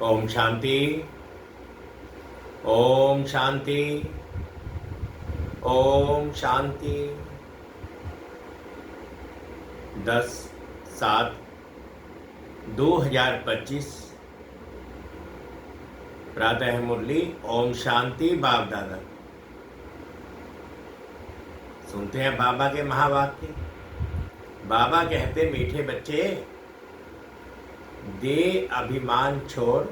ओम शांति, ओम शांति, ओम शांति। 10/7/2025 प्रातः मुरली। ओम शांति। बाप दादा सुनते हैं बाबा के महावाक्य। बाबा कहते, मीठे बच्चे, दे अभिमान छोड़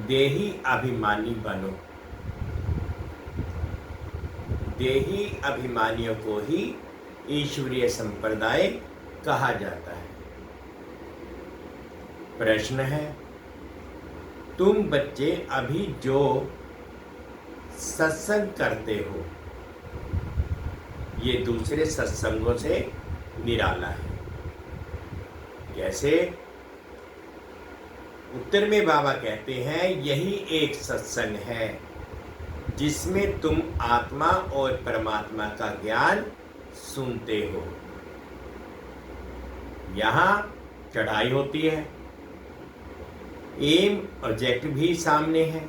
देही अभिमानी बनो। देही अभिमानियों को ही ईश्वरीय संप्रदाय कहा जाता है। प्रश्न है, तुम बच्चे अभी जो सत्संग करते हो ये दूसरे सत्संगों से निराला है। कैसे? उत्तर में बाबा कहते हैं, यही एक सत्संग है जिसमें तुम आत्मा और परमात्मा का ज्ञान सुनते हो। यहाँ चढ़ाई होती है, एम ऑब्जेक्ट भी सामने है।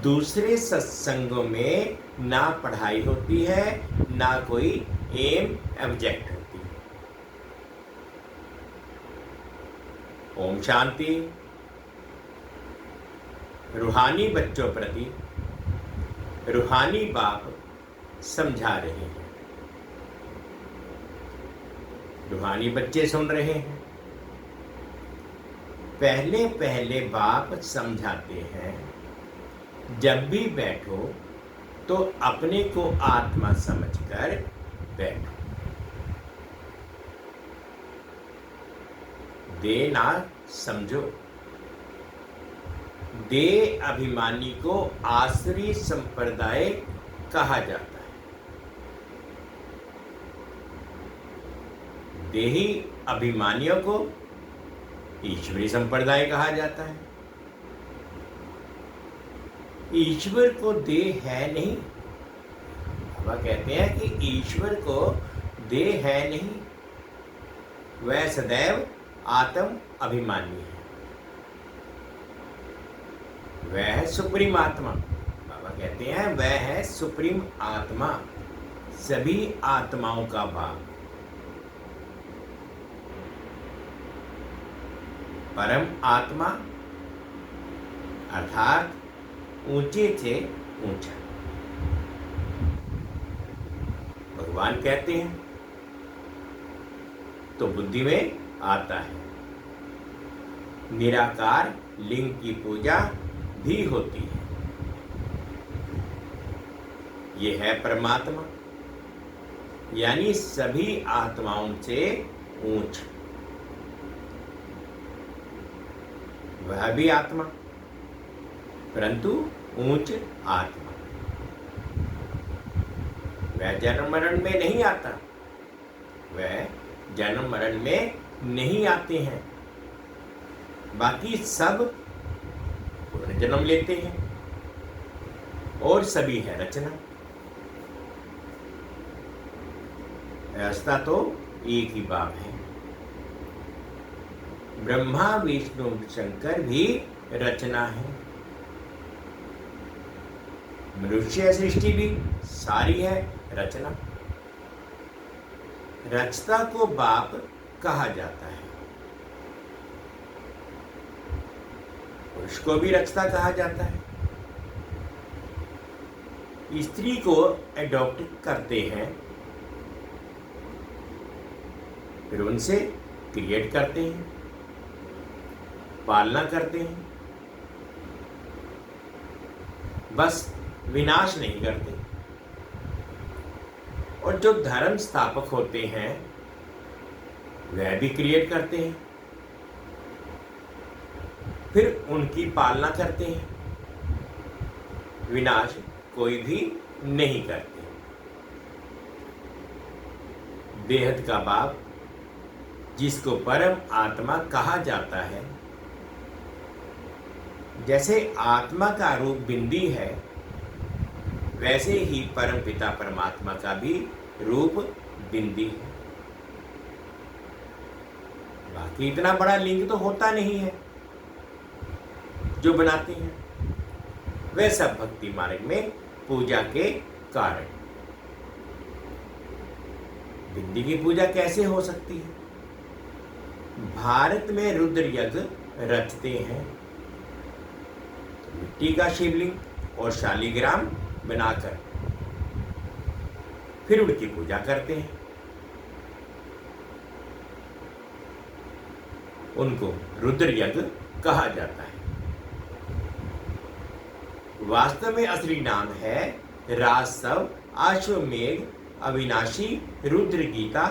दूसरे सत्संगों में ना पढ़ाई होती है, ना कोई एम ऑब्जेक्ट होती है। ओम शांति। रूहानी बच्चों प्रति रूहानी बाप समझा रहे हैं। रूहानी बच्चे सुन रहे हैं। पहले पहले बाप समझाते हैं, जब भी बैठो तो अपने को आत्मा समझकर बैठो। दे ना समझो। दे अभिमानी को आसुरी संप्रदाय कहा जाता है। देही अभिमानियों को ईश्वरी संप्रदाय कहा जाता है। ईश्वर को देह है नहीं। बाबा कहते हैं कि ईश्वर को देह है नहीं, वह सदैव आत्म अभिमानी है। वह है सुप्रीम आत्मा। बाबा कहते हैं वह है सुप्रीम आत्मा, सभी आत्माओं का बाप, परम आत्मा, अर्थात ऊंचे से ऊंचा। भगवान कहते हैं तो बुद्धि में आता है। निराकार लिंग की पूजा भी होती है। ये है परमात्मा, यानी सभी आत्माओं से ऊंच। वह भी आत्मा, परंतु ऊंच आत्मा। वह जन्म मरण में नहीं आता। वह जन्म मरण में नहीं आते हैं। बाकी सब पुनर्जन्म लेते हैं और सभी है रचना। रास्ता तो एक ही बाप है। ब्रह्मा विष्णु शंकर भी रचना है। मनुष्य सृष्टि भी सारी है रचना। रचता को बाप कहा जाता है। पुरुष को भी रचता कहा जाता है। स्त्री को एडॉप्ट करते हैं, फिर उनसे क्रिएट करते हैं, पालना करते हैं, बस विनाश नहीं करते। और जो धर्म स्थापक होते हैं वह भी क्रिएट करते हैं, फिर उनकी पालना करते हैं, विनाश कोई भी नहीं करते। बेहद का बाप जिसको परम आत्मा कहा जाता है, जैसे आत्मा का रूप बिंदी है, वैसे ही परम पिता परमात्मा का भी रूप बिंदी है। बाकी इतना बड़ा लिंग तो होता नहीं है जो बनाते हैं, वह सब भक्ति मार्ग में पूजा के कारण। बिंदी की पूजा कैसे हो सकती है? भारत में रुद्र यज्ञ रचते हैं, मिट्टी का शिवलिंग और शालिग्राम बनाकर फिर उनकी पूजा करते हैं। उनको रुद्र यज्ञ कहा जाता है। वास्तव में असली नाम है राजसव अश्वमेघ अविनाशी रुद्र गीता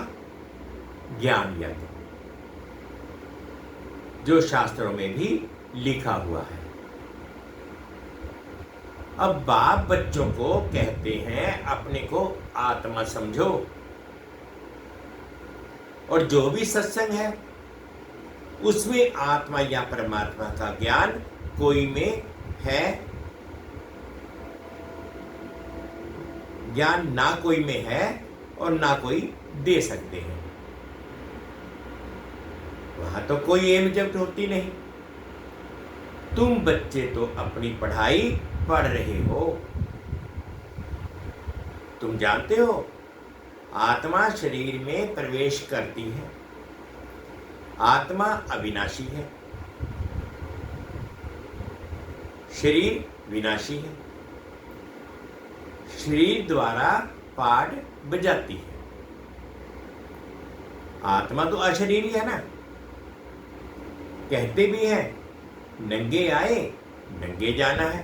ज्ञान यज्ञ, जो शास्त्रों में भी लिखा हुआ है। अब बाप बच्चों को कहते हैं अपने को आत्मा समझो, और जो भी सत्संग है उसमें आत्मा या परमात्मा का ज्ञान कोई में है, ज्ञान ना कोई में है और ना कोई दे सकते हैं। वहां तो कोई एम जब होती नहीं। तुम बच्चे तो अपनी पढ़ाई पढ़ रहे हो। तुम जानते हो आत्मा शरीर में प्रवेश करती है। आत्मा अविनाशी है, शरीर विनाशी है। शरीर द्वारा पाठ बजाती है। आत्मा तो अशरीरी है ना। कहते भी हैं नंगे आए नंगे जाना है।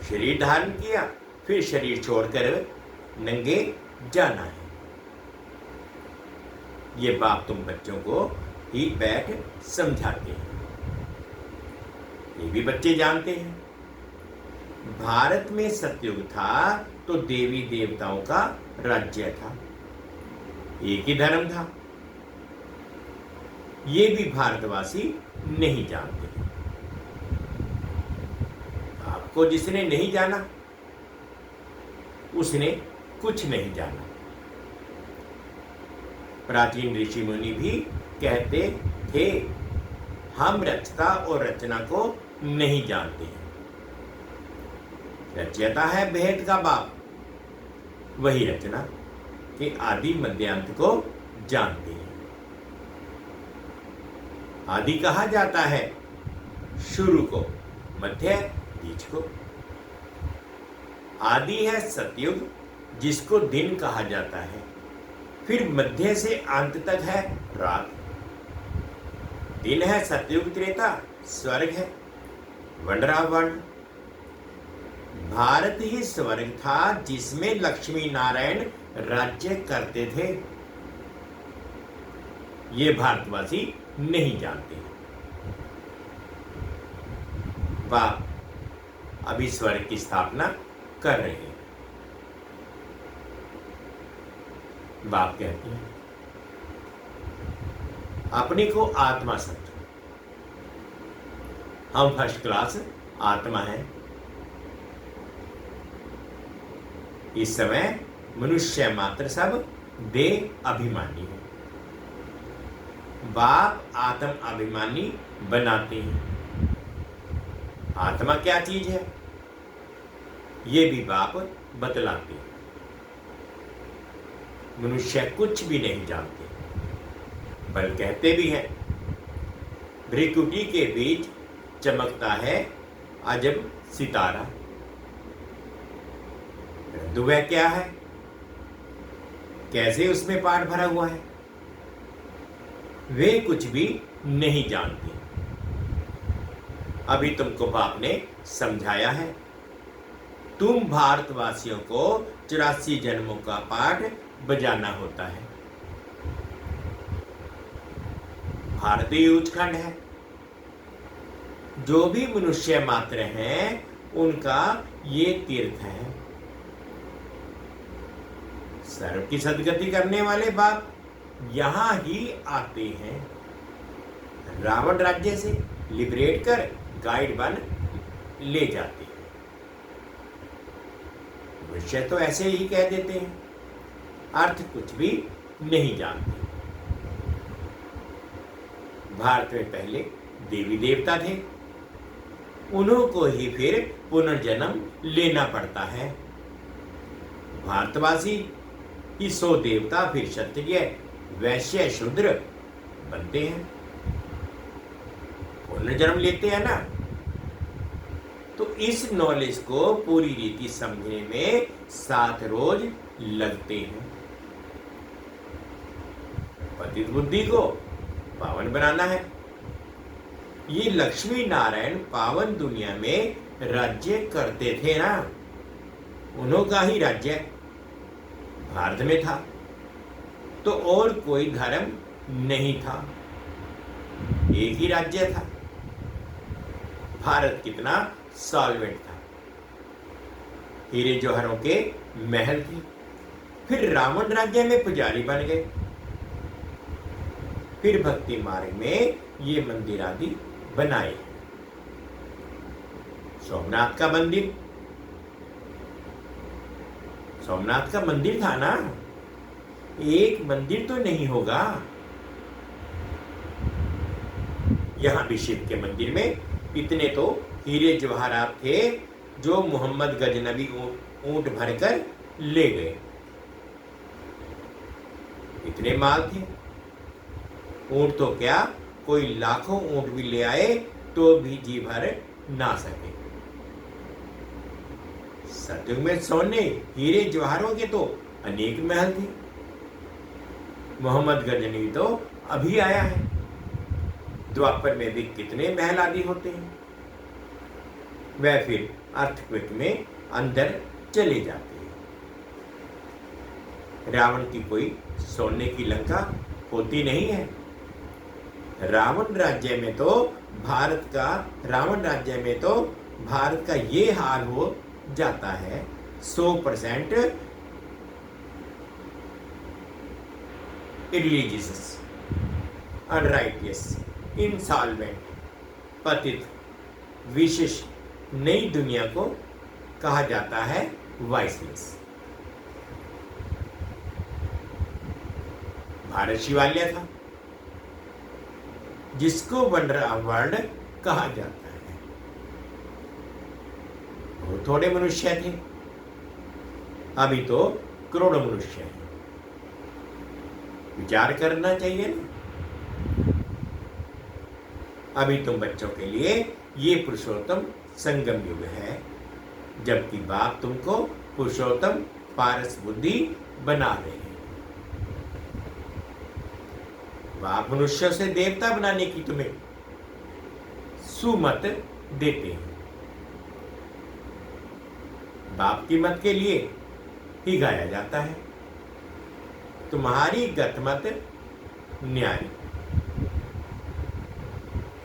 शरीर धारण किया, फिर शरीर छोड़कर नंगे जाना है। ये बाप तुम बच्चों को ही बैठ समझाते हैं। ये भी बच्चे जानते हैं। भारत में सतयुग था तो देवी देवताओं का राज्य था, एक ही धर्म था। ये भी भारतवासी नहीं जानते। आपको जिसने नहीं जाना उसने कुछ नहीं जाना। प्राचीन ऋषि मुनि भी कहते थे हम रचता और रचना को नहीं जानते हैं। रचयिता है भेद का बाप, वही रचना के आदि मध्यांत को जानते हैं। आदि कहा जाता है शुरू को, मध्य बीच को। आदि है सतयुग जिसको दिन कहा जाता है, फिर मध्य से अंत तक है रात। दिन है सतयुग त्रेता, स्वर्ग है वंडरावंड। भारत ही स्वर्ग था जिसमें लक्ष्मी नारायण राज्य करते थे। ये भारतवासी नहीं जानते। बाप अभी स्वर्ग की स्थापना कर रहे हैं। बाप कहते हैं अपने को आत्मा समझो। हम फर्स्ट क्लास आत्मा हैं। इस समय मनुष्य मात्र सब देह अभिमानी है। बाप आत्म अभिमानी बनाते हैं। आत्मा क्या चीज है ये भी बाप बतलाते हैं। मनुष्य कुछ भी नहीं जानते, बल कहते भी हैं भ्रिकुटी के बीच चमकता है अजब सितारा। परंतु वह क्या है, कैसे उसमें पाठ भरा हुआ है, वे कुछ भी नहीं जानते। अभी तुमको बाप ने समझाया है, तुम भारतवासियों को 84 जन्मों का पाठ बजाना होता है। भारतीय उत्खंड है, जो भी मनुष्य मात्र हैं उनका ये तीर्थ है। सर्व की सदगति करने वाले बाप यहां ही आते हैं। रावण राज्य से लिबरेट कर गाइड बन ले जाते हैं। मनुष्य तो ऐसे ही कह देते हैं, अर्थ कुछ भी नहीं जानते। भारत में पहले देवी देवता थे, उन्हों को ही फिर पुनर्जन्म लेना पड़ता है। भारतवासी ही 100 देवता फिर क्षत्रिय वैश्य शूद्र बनते हैं, पुनर्जन्म लेते हैं ना। तो इस नॉलेज को पूरी रीति समझने में 7 रोज लगते हैं। पतित बुद्धि को पावन बनाना है। ये लक्ष्मी नारायण पावन दुनिया में राज्य करते थे ना, उन्हों का ही राज्य भारत में था, तो और कोई धर्म नहीं था, एक ही राज्य था। भारत कितना सॉल्वेंट था, हीरे जौहरों के महल थे। फिर रावण राज्य में पुजारी बन गए, फिर भक्ति मार्ग में ये मंदिर आदि बनाए। सोमनाथ का मंदिर, सोमनाथ का मंदिर था ना, एक मंदिर तो नहीं होगा। यहां भी शिव के मंदिर में इतने तो हीरे जवाहरात थे जो मोहम्मद गजनबी ऊंट भरकर ले गए। इतने माल थे, ऊंट तो क्या कोई लाखों ऊंट भी ले आए तो भी जी भर ना सके। सतयुग में सोने हीरे जवाहरों के तो अनेक महल थे। मोहम्मद गजनवी तो अभी आया है, द्वापर में भी कितने महल आदि होते हैं। वह फिर अर्थक्वेक में अंदर चले जाते हैं। रावण की कोई सोने की लंका होती नहीं है। रावण राज्य में तो भारत का ये हाल हो जाता है। 100% irreligious, unrighteous, insolvent, पतित, विशेष नई दुनिया को कहा जाता है वाइसलेस। भारत शिवालय था, जिसको वंडर ऑफ वर्ल्ड कहा जाता है। बहुत थोड़े मनुष्य थे, अभी तो करोड़ों मनुष्य हैं। विचार करना चाहिए ना। अभी तुम बच्चों के लिए ये पुरुषोत्तम संगम युग है, जबकि बाप तुमको पुरुषोत्तम पारस बुद्धि बना रहे हैं। बाप मनुष्यों से देवता बनाने की तुम्हें सुमत देते हैं। बाप की मत के लिए ही गाया जाता है, तुम्हारी गतमत न्यारी।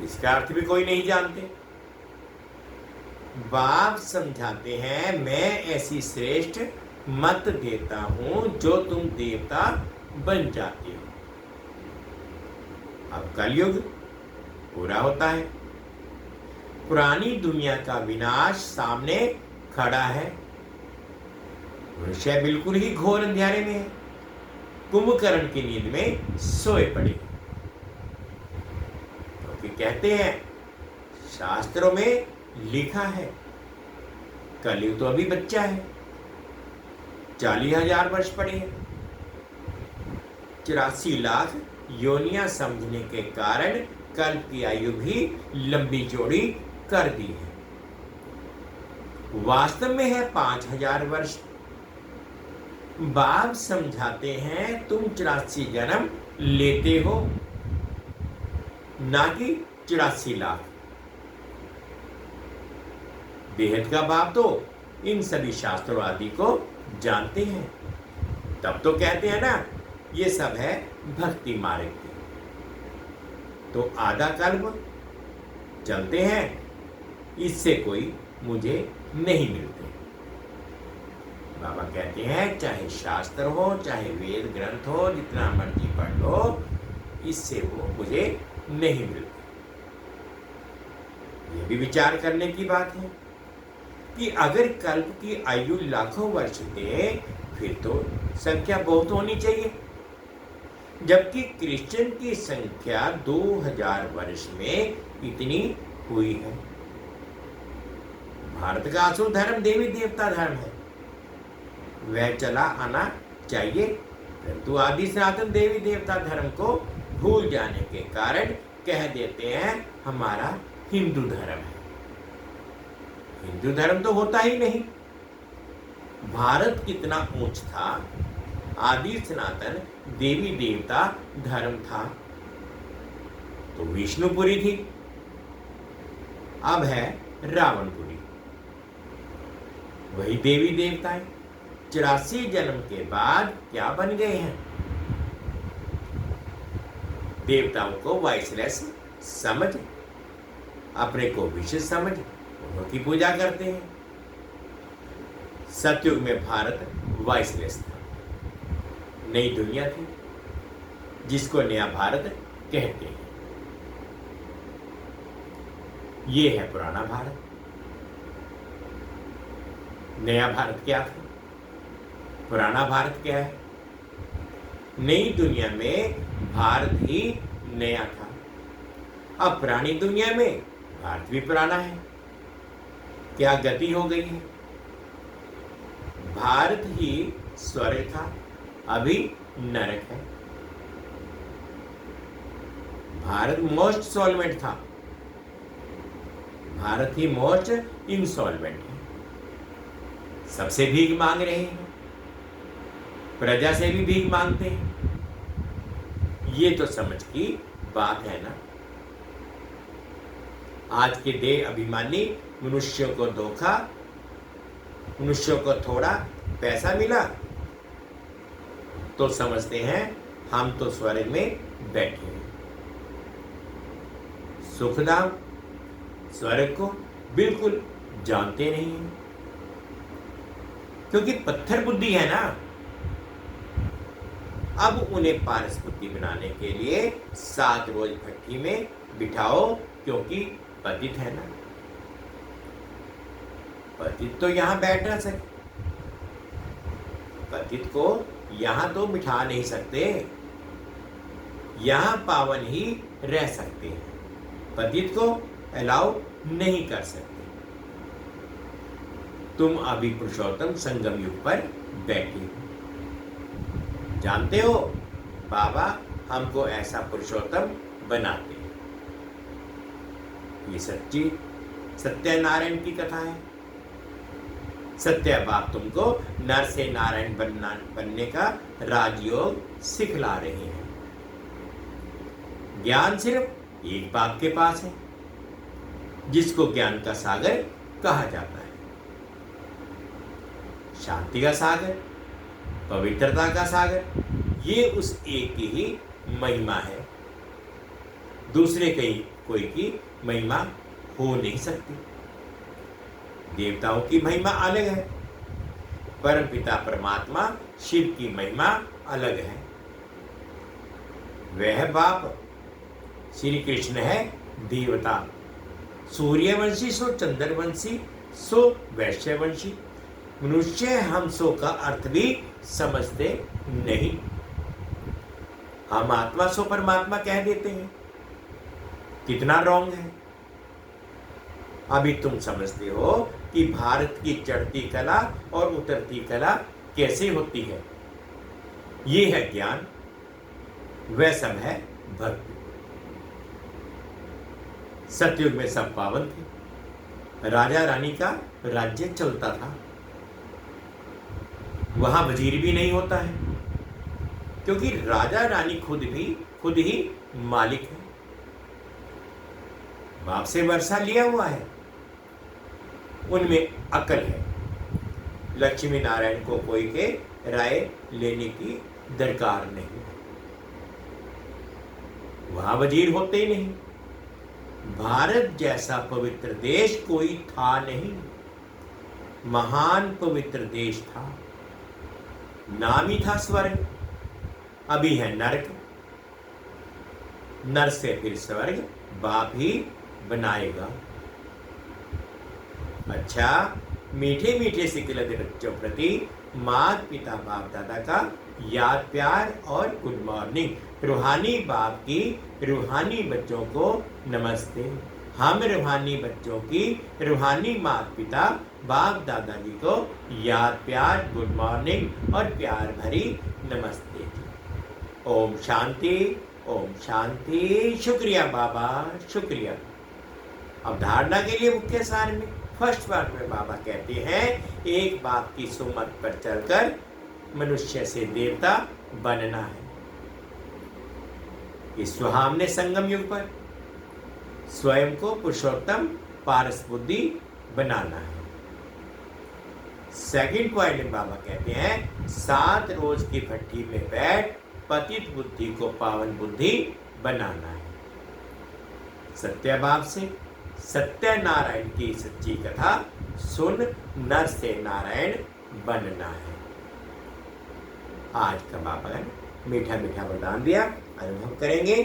इसका अर्थ भी कोई नहीं जानते। बाप समझाते हैं, मैं ऐसी श्रेष्ठ मत देता हूं जो तुम देवता बन जाते हो। अब कलयुग पूरा होता है, पुरानी दुनिया का विनाश सामने खड़ा है। मनुष्य बिल्कुल ही घोर अंधेरे में है, कुंभकर्ण की नींद में सोए पड़े। कहते हैं शास्त्रों में लिखा है, कलयुग तो अभी बच्चा है, 40,000 वर्ष पड़े हैं। 84 लाख योनियां समझने के कारण कल्प की आयु भी लंबी चौड़ी कर दी है। वास्तव में है 5,000 वर्ष। बाप समझाते हैं तुम 84 जन्म लेते हो, ना कि 84 लाख। बेहद का बाप तो इन सभी शास्त्रों आदि को जानते हैं, तब तो कहते हैं ना ये सब है भक्ति मार्ग के। तो आधा कल्प चलते हैं, इससे कोई मुझे नहीं मिलते। बाबा कहते हैं चाहे शास्त्र हो, चाहे वेद ग्रंथ हो, जितना मर्जी पढ़ लो, इससे वो मुझे नहीं मिलते। ये भी विचार करने की बात है कि अगर कल्प की आयु लाखों वर्ष दे, फिर तो संख्या बहुत होनी चाहिए, जबकि क्रिश्चियन की संख्या 2000 वर्ष में इतनी हुई है। भारत का असल धर्म देवी देवता धर्म है, वह चला आना चाहिए, परंतु आदि सनातन देवी देवता धर्म को भूल जाने के कारण कह देते हैं हमारा हिंदू धर्म है। हिंदू धर्म तो होता ही नहीं। भारत कितना ऊंच था, आदि सनातन देवी देवता धर्म था तो विष्णुपुरी थी, अब है रावणपुरी। वही देवी देवताएं 84 जन्म के बाद क्या बन गए हैं? देवताओं को वाइसलेस समझ, अपने को विशेष समझ उनकी पूजा करते हैं। सतयुग में भारत वाइसलेस था, नई दुनिया थी जिसको नया भारत कहते हैं। ये है पुराना भारत। नया भारत क्या था, पुराना भारत क्या है? नई दुनिया में भारत ही नया था, अब पुरानी दुनिया में भारत भी पुराना है। क्या गति हो गई है? भारत ही स्वर्ग था, अभी नरक है। भारत मोस्ट सॉल्वेंट था, भारत ही मोस्ट इनसॉल्वेंट है। सबसे भीख मांग रहे हैं, प्रजा से भी भीख मांगते हैं। ये तो समझ की बात है ना। आज के देह अभिमानी मनुष्यों को धोखा, मनुष्यों को थोड़ा पैसा मिला तो समझते हैं हम तो स्वर्ग में बैठे हैं। सुखधाम स्वर्ग को बिल्कुल जानते नहीं हैं, क्योंकि पत्थर बुद्धि है ना। अब उन्हें पारस बुद्धि बनाने के लिए 7 रोज भट्टी में बिठाओ, क्योंकि पतित है ना। पतित तो यहां बैठ ना सके, पतित को यहां तो बिठा नहीं सकते, यहां पावन ही रह सकते हैं, पतित को अलाउ नहीं कर सकते। तुम अभी पुरुषोत्तम संगम युग पर बैठे हो, जानते हो बाबा हमको ऐसा पुरुषोत्तम बनाते हैं। ये सच्ची सत्यनारायण की कथा है। सत्य बाप तुमको नर से नारायण बनने का राजयोग सिखला रहे हैं। ज्ञान सिर्फ एक बाप के पास है, जिसको ज्ञान का सागर कहा जाता है। शांति का सागर, पवित्रता का सागर, ये उस एक की ही महिमा है। दूसरे कोई की महिमा हो नहीं सकती। देवताओं की महिमा अलग है, परम पिता परमात्मा शिव की महिमा अलग है। वह बाप श्री कृष्ण है देवता, सूर्यवंशी सो चंद्रवंशी सो वैश्यवंशी। मनुष्य हम सो का अर्थ भी समझते नहीं। हम आत्मा सो परमात्मा कह देते हैं। कितना रॉन्ग है। अभी तुम समझते हो कि भारत की चढ़ती कला और उतरती कला कैसे होती है। ये है ज्ञान, वह सब है भक्ति। सतयुग में सब पावन थे, राजा रानी का राज्य चलता था। वहां वजीर भी नहीं होता है, क्योंकि राजा रानी खुद ही मालिक है। बाप से वर्षा लिया हुआ है, उनमें अकल है। लक्ष्मी नारायण को कोई के राय लेने की दरकार नहीं। वहां वजीर होते ही नहीं। भारत जैसा पवित्र देश कोई था नहीं, महान पवित्र देश था। नाम ही था स्वर्ग, अभी है नरक। नर से फिर स्वर्ग बाप ही बनाएगा। अच्छा, मीठे मीठे सिकलते बच्चों प्रति माता पिता बाप दादा का याद प्यार और गुड मॉर्निंग। रूहानी बाप की रूहानी बच्चों को नमस्ते। हम रूहानी बच्चों की रूहानी माता पिता बाप दादाजी को याद प्यार गुड मॉर्निंग और प्यार भरी नमस्ते। ओम शांति, ओम शांति। शुक्रिया बाबा, शुक्रिया। अवधारणा के लिए मुख्य सार में फर्स्ट पार्ट में बाबा कहते हैं, एक बाप की सुमत पर चलकर मनुष्य से देवता बनना है। इस सुहावने संगम युग पर स्वयं को पुरुषोत्तम पारस बुद्धि बनाना है। सेकंड पॉइंट में बाबा कहते हैं, 7 रोज की भट्टी में बैठ पतित बुद्धि को पावन बुद्धि बनाना है। सत्य बाप से सत्य नारायण की सच्ची कथा सुन नर से नारायण बनना है। आज का बाबा ने मीठा मीठा वरदान दिया, अनुभव करेंगे।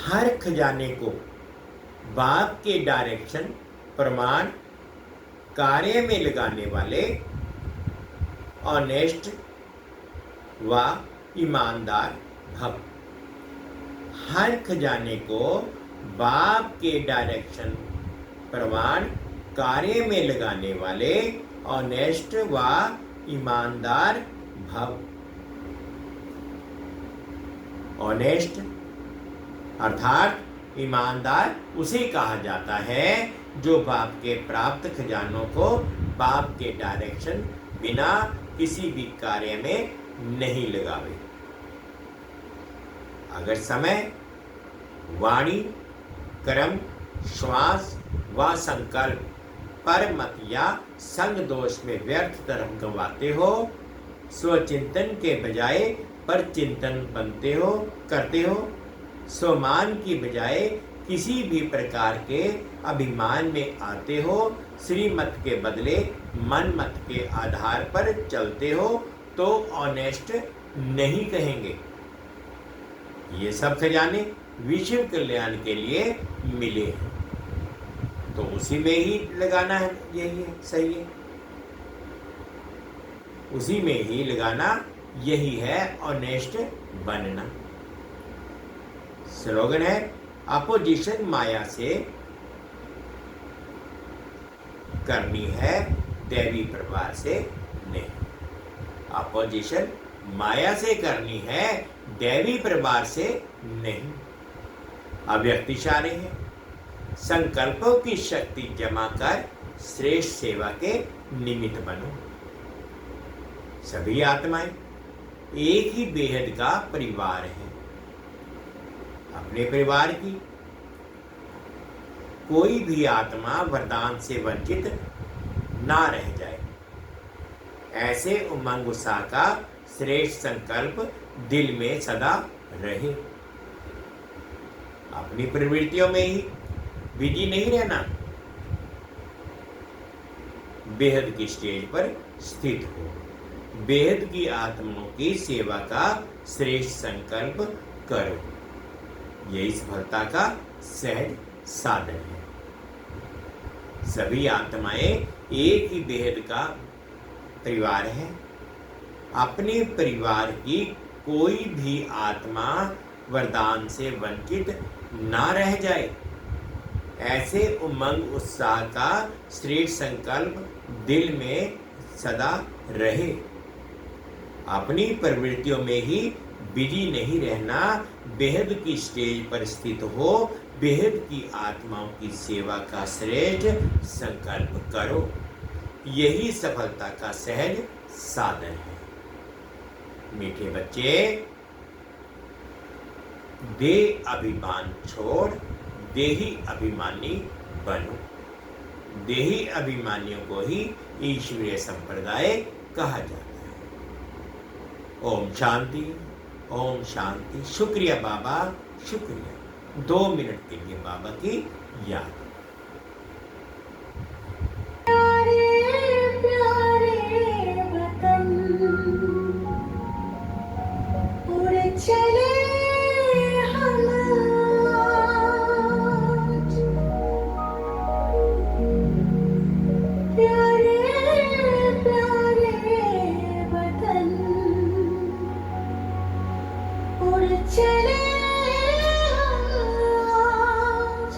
हर खजाने को बाप के डायरेक्शन प्रमाण कार्य में लगाने वाले ऑनेस्ट व ईमानदार भव। हर खजाने को बाप के डायरेक्शन प्रमाण कार्य में लगाने वाले ऑनेस्ट व ईमानदार भव। ऑनेस्ट अर्थात ईमानदार उसे कहा जाता है जो बाप के प्राप्त खजानों को बाप के डायरेक्शन बिना किसी भी कार्य में नहीं लगावे। अगर समय, वाणी, कर्म, श्वास व संकल्प पर मत या संग दोष में व्यर्थ धर्म गंवाते हो, स्वचिंतन के बजाय पर चिंतन करते हो, स्वमान की बजाय किसी भी प्रकार के अभिमान में आते हो, श्रीमत के बदले मन मत के आधार पर चलते हो, तो ऑनेस्ट नहीं कहेंगे। ये सब खजाने विश्व कल्याण के लिए मिले हैं, तो उसी में ही लगाना है। यही है, सही है, उसी में ही लगाना, यही है ऑनेस्ट बनना। स्लोगन है, अपोजिशन माया से करनी है, दैवी प्रभाव से नहीं। अपोजिशन माया से करनी है, दैवी प्रभाव से नहीं। अव्यक्त इशारे हैं, संकल्पों की शक्ति जमा कर श्रेष्ठ सेवा के निमित्त बनो। सभी आत्माएं एक ही बेहद का परिवार है। अपने परिवार की कोई भी आत्मा वरदान से वंचित ना रह जाए, ऐसे उमंग उत्साह का श्रेष्ठ संकल्प दिल में सदा रहे। अपनी प्रवृत्तियों में ही बिजी नहीं रहना, बेहद की स्टेज पर स्थित हो। बेहद की आत्माओं की सेवा का श्रेष्ठ संकल्प करो। यही सफलता का सहज साधन है। सभी आत्माएं एक ही बेहद का परिवार है। अपने परिवार की कोई भी आत्मा वरदान से वंचित ना रह जाए। ऐसे उमंग उत्साह का श्रेष्ठ संकल्प दिल में सदा रहे। अपनी प्रवृत्तियों में ही बिजी नहीं रहना, बेहद की स्टेज पर स्थित हो बेहद की आत्माओं की सेवा का श्रेष्ठ संकल्प करो। यही सफलता का सहज साधन है। मीठे बच्चे, दे अभिमान छोड़ देही अभिमानी बनो। देही अभिमानियों को ही ईश्वरीय संप्रदाय कहा जाता है। ओम शांति, ओम शांति। शुक्रिया बाबा, शुक्रिया। 2 मिनट के लिए बाबा की याद। चले हम आज, प्यारे प्यारे वतन, उड़ चले हम आज,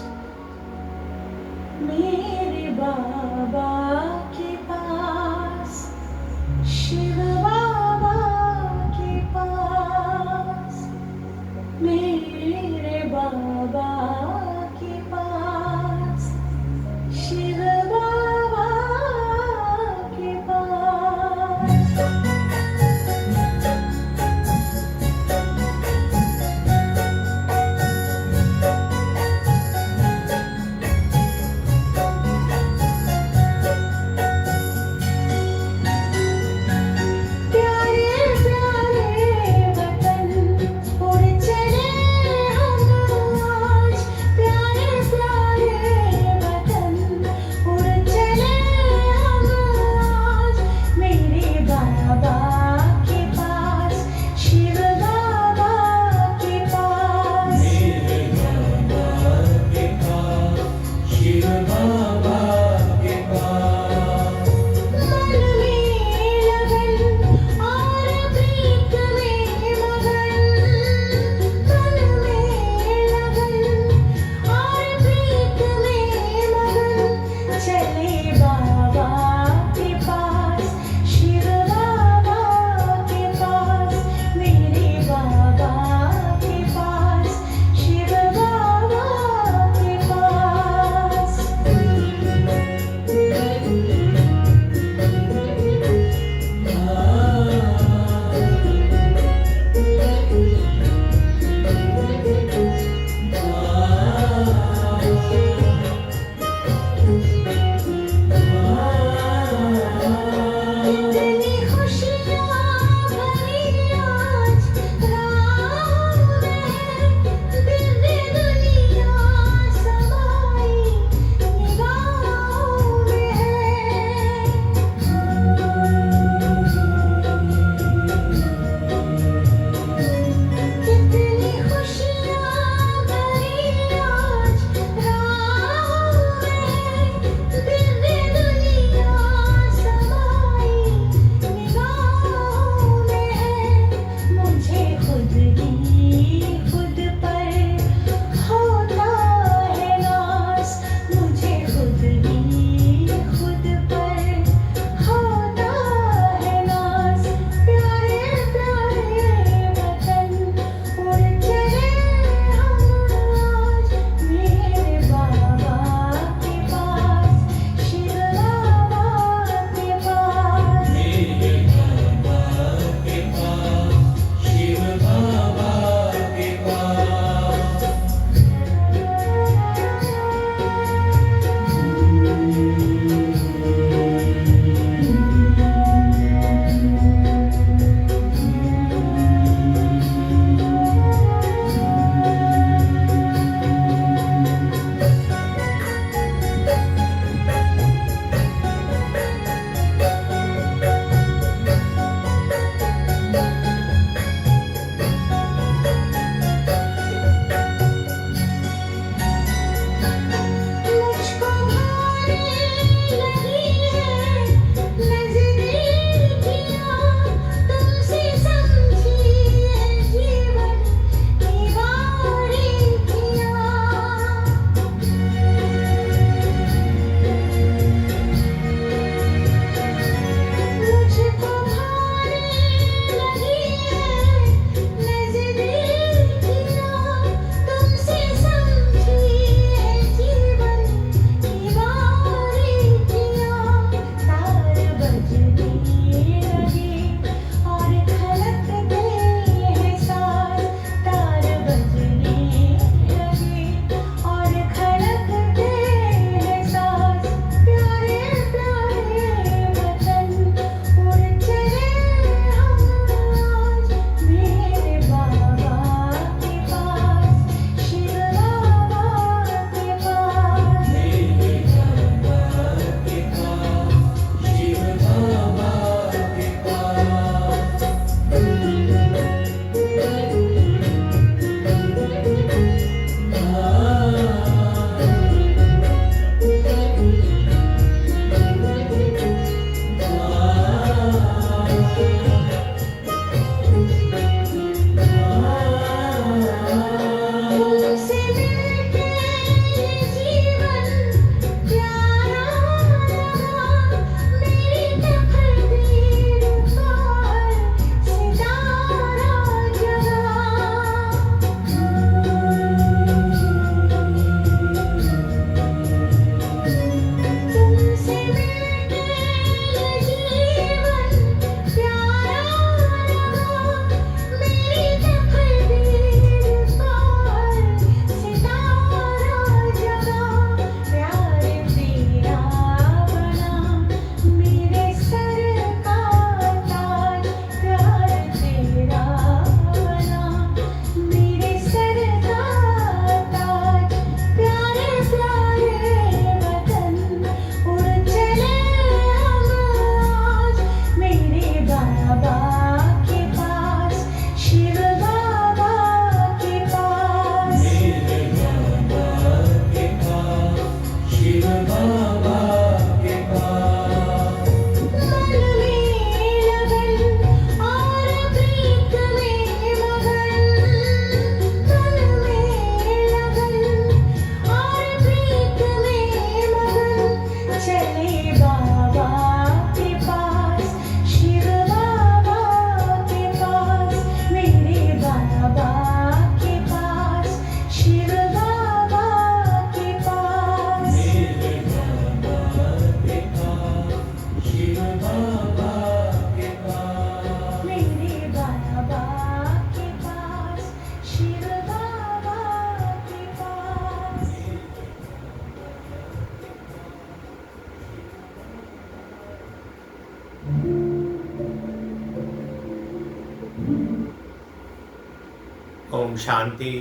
ओम शांति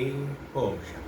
ओम शांति।